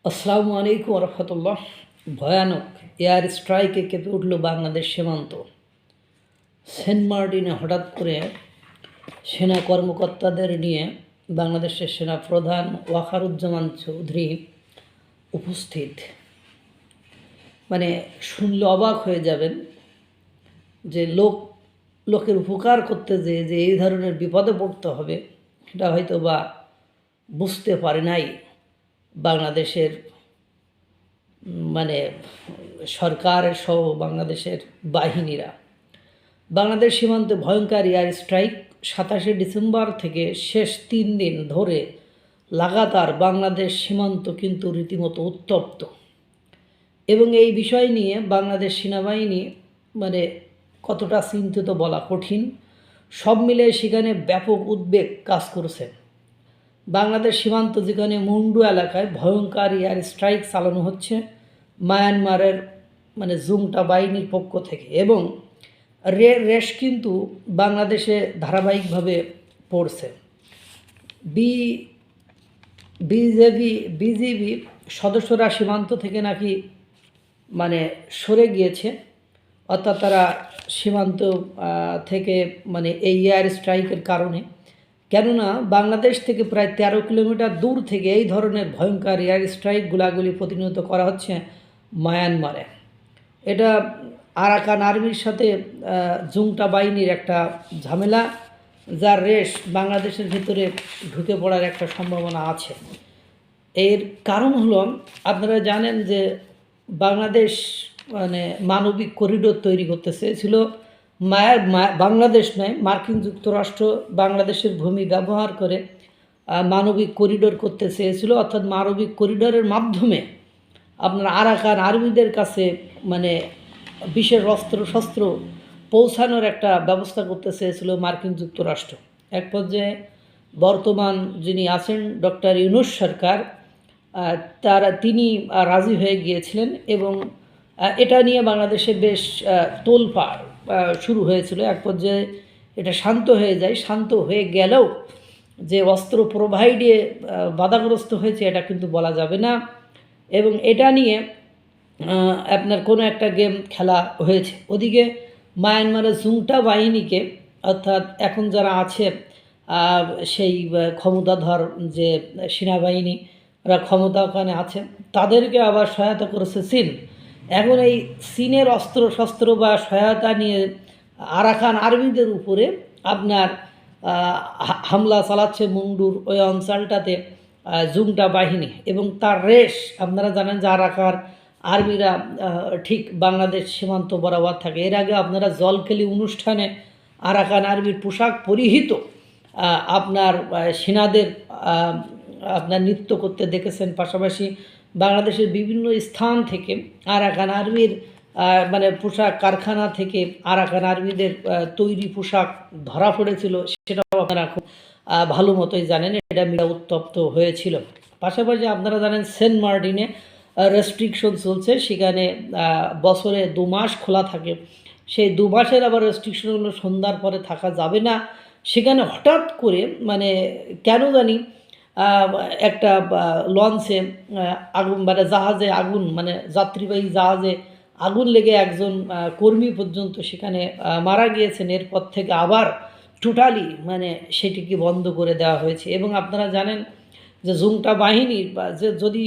আসসালামু আলাইকুম রহমতুল্লাহ। ভয়ানক এয়ার স্ট্রাইকে কেঁপে উঠল বাংলাদেশ সীমান্ত। সেন্ট মার্টিনে হঠাৎ করে সেনা কর্মকর্তাদের নিয়ে বাংলাদেশের সেনা প্রধান ওয়াকারুজ্জামান চৌধুরী উপস্থিত। শুনলে অবাক হয়ে যাবেন যে লোকের উপকার করতে যে এই ধরনের বিপদে পড়তে হবে এটা হয়তো বা বুঝতে পারে নাই বাংলাদেশের সরকারের সহ বাংলাদেশের বাহিনীরা। বাংলাদেশ সীমান্তে ভয়ঙ্কর এয়ার স্ট্রাইক 27শে ডিসেম্বর থেকে শেষ 3 দিন ধরে লাগাতার বাংলাদেশ সীমান্ত কিন্তু রীতিমতো উত্তপ্ত, এবং এই বিষয় নিয়ে বাংলাদেশ সেনাবাহিনী কতটা চিন্তিত বলা কঠিন। সব মিলে সেখানে ব্যাপক উদ্বেগ কাজ করছে। বাংলাদেশ সীমান্ত যেখানে মুন্ডু এলাকায় ভয়ঙ্কর এয়ার স্ট্রাইক চালানো হচ্ছে মায়ানমারের জুংটা বাহিনীর পক্ষ থেকে, এবং রেশ কিন্তু বাংলাদেশে ধারাবাহিকভাবে পড়ছে। বিজিবি সদস্যরা সীমান্ত থেকে নাকি সরে গিয়েছে, অর্থাৎ তারা সীমান্ত থেকে এই এয়ার স্ট্রাইকের কারণে, কেননা বাংলাদেশ থেকে প্রায় 13 কিলোমিটার দূর থেকে এই ধরনের ভয়ঙ্কর এয়ার স্ট্রাইক গোলাগুলি প্রতিনিয়ত করা হচ্ছে মায়ানমারে। এটা আরাকান আর্মির সাথে জুংটা বাহিনীর একটা ঝামেলা, যার রেশ বাংলাদেশের ভিতরে ঢুকে পড়ার একটা সম্ভাবনা আছে। এর কারণ হলো, আপনারা জানেন যে বাংলাদেশ মানবিক করিডোর তৈরি করতে চেয়েছিল। বাংলাদেশ নয়, মার্কিন যুক্তরাষ্ট্র বাংলাদেশের ভূমি ব্যবহার করে মানবিক করিডোর করতে চেয়েছিল, অর্থাৎ মানবিক করিডোরের মাধ্যমে আপনার আরাকান আর্মিদের কাছে বিশেষ অস্ত্রশস্ত্র পৌঁছানোর একটা ব্যবস্থা করতে চেয়েছিল মার্কিন যুক্তরাষ্ট্র। এক পর্যায়ে বর্তমান যিনি আছেন ডক্টর ইউনূস সরকার, তিনি রাজি হয়ে গিয়েছিলেন, এবং এটা নিয়ে বাংলাদেশে বেশ তোলপাড় শুরু হয়েছিল। এক পর্যায়ে এটা শান্ত হয়ে যায়। শান্ত হয়ে গেলেও যে অস্ত্র প্রোভাইডে বাধাগ্রস্ত হয়েছে এটা কিন্তু বলা যাবে না, এবং এটা নিয়ে আপনার কোনো একটা গেম খেলা হয়েছে। ওদিকে মায়ানমারের জুংটা বাহিনীকে, অর্থাৎ এখন যারা আছে সেই ক্ষমতাধর যে সেনাবাহিনী, ওরা ক্ষমতা ওখানে আছে, তাদেরকে আবার সহায়তা করেছে চীন। এখন এই চীনের অস্ত্রশস্ত্র বা সহায়তা নিয়ে আরাকান আর্মিদের উপরে আপনার হামলা চালাচ্ছে মুন্ডুর ওই অঞ্চলটাতে জুংটা বাহিনী, এবং তার রেশ আপনারা জানেন যে আরাকান আর্মিরা ঠিক বাংলাদেশ সীমান্ত বরাবর থাকে। এর আগে আপনারা জলকেলি অনুষ্ঠানে আরাকান আর্মির পোশাক পরিহিত আপনার সেনাদের আপনার নৃত্য করতে দেখেছেন। পাশাপাশি বাংলাদেশের বিভিন্ন স্থান থেকে আরাকান আর্মির পোশাক কারখানা থেকে আরাকান আর্মিদের তৈরি পোশাক ধরা পড়েছিল, সেটাও আপনারা খুব ভালো মতোই জানেন। এটা মিডিয়া উত্তপ্ত হয়েছিল। পাশাপাশি আপনারা জানেন সেন্ট মার্টিনে রেস্ট্রিকশন চলছে, সেখানে বছরে 2 মাস খোলা থাকে। সেই 2 মাসের আবার রেস্ট্রিকশন হলো সন্ধ্যার পরে থাকা যাবে না। সেখানে হঠাৎ করে কেন জানি একটা লঞ্চে আগুন, জাহাজে আগুন, যাত্রীবাহী জাহাজে আগুন লেগে একজন কর্মী পর্যন্ত সেখানে মারা গিয়েছেন। এরপর থেকে আবার টোটালি সেটিকে বন্ধ করে দেওয়া হয়েছে। এবং আপনারা জানেন যে জুংটা বাহিনীর যে যদি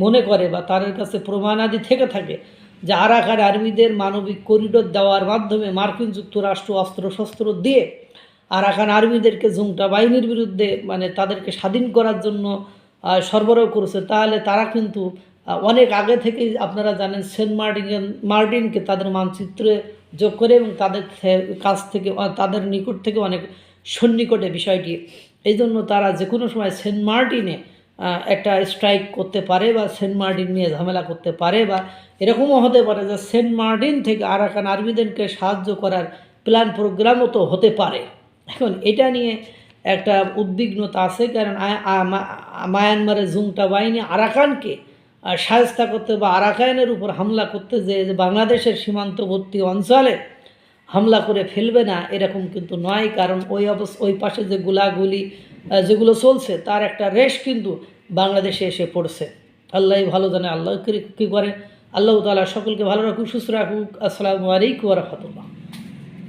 মনে করে বা তাদের কাছে প্রমাণাদি থেকে থাকে যে আরাকান আর্মিদের মানবিক করিডোর দেওয়ার মাধ্যমে মার্কিন যুক্তরাষ্ট্র অস্ত্রশস্ত্র দিয়ে আরাকান আর্মিদেরকে জুংটা বাহিনীর বিরুদ্ধে তাদেরকে স্বাধীন করার জন্য সরবরাহ করেছে, তাহলে তারা কিন্তু অনেক আগে থেকেই আপনারা জানেন সেন্ট মার্টিনকে তাদের মানচিত্রে যোগ করে, এবং তাদের কাছ থেকে তাদের নিকট থেকে অনেক সন্নিকটে বিষয়টি। এই জন্য তারা যে কোনো সময় সেন্ট মার্টিনে একটা স্ট্রাইক করতে পারে, বা সেন্ট মার্টিন নিয়ে ঝামেলা করতে পারে, বা এরকমও হতে পারে যে সেন্ট মার্টিন থেকে আরাকান আর্মিদেরকে সাহায্য করার প্ল্যান প্রোগ্রামও তো হতে পারে। এখন এটা নিয়ে একটা উদ্বিগ্নতা আছে, কারণ মায়ানমারের জুংটা বাহিনী আরাকানকে শায়েস্তা করতে বা আরাকানের উপর হামলা করতে যে বাংলাদেশের সীমান্তবর্তী অঞ্চলে হামলা করে ফেলবে না এরকম কিন্তু নয়, কারণ ওই পাশে যে গোলাগুলি যেগুলো চলছে তার একটা রেশ কিন্তু বাংলাদেশে এসে পড়ছে। আল্লাহ ভালো জানে, আল্লাহ কী করে। আল্লাহ তাআলা সকলকে ভালো রাখুক, সুস্থ রাখুক। আসসালামু আলাইকুম ওয়া রাহমাতুল্লাহ।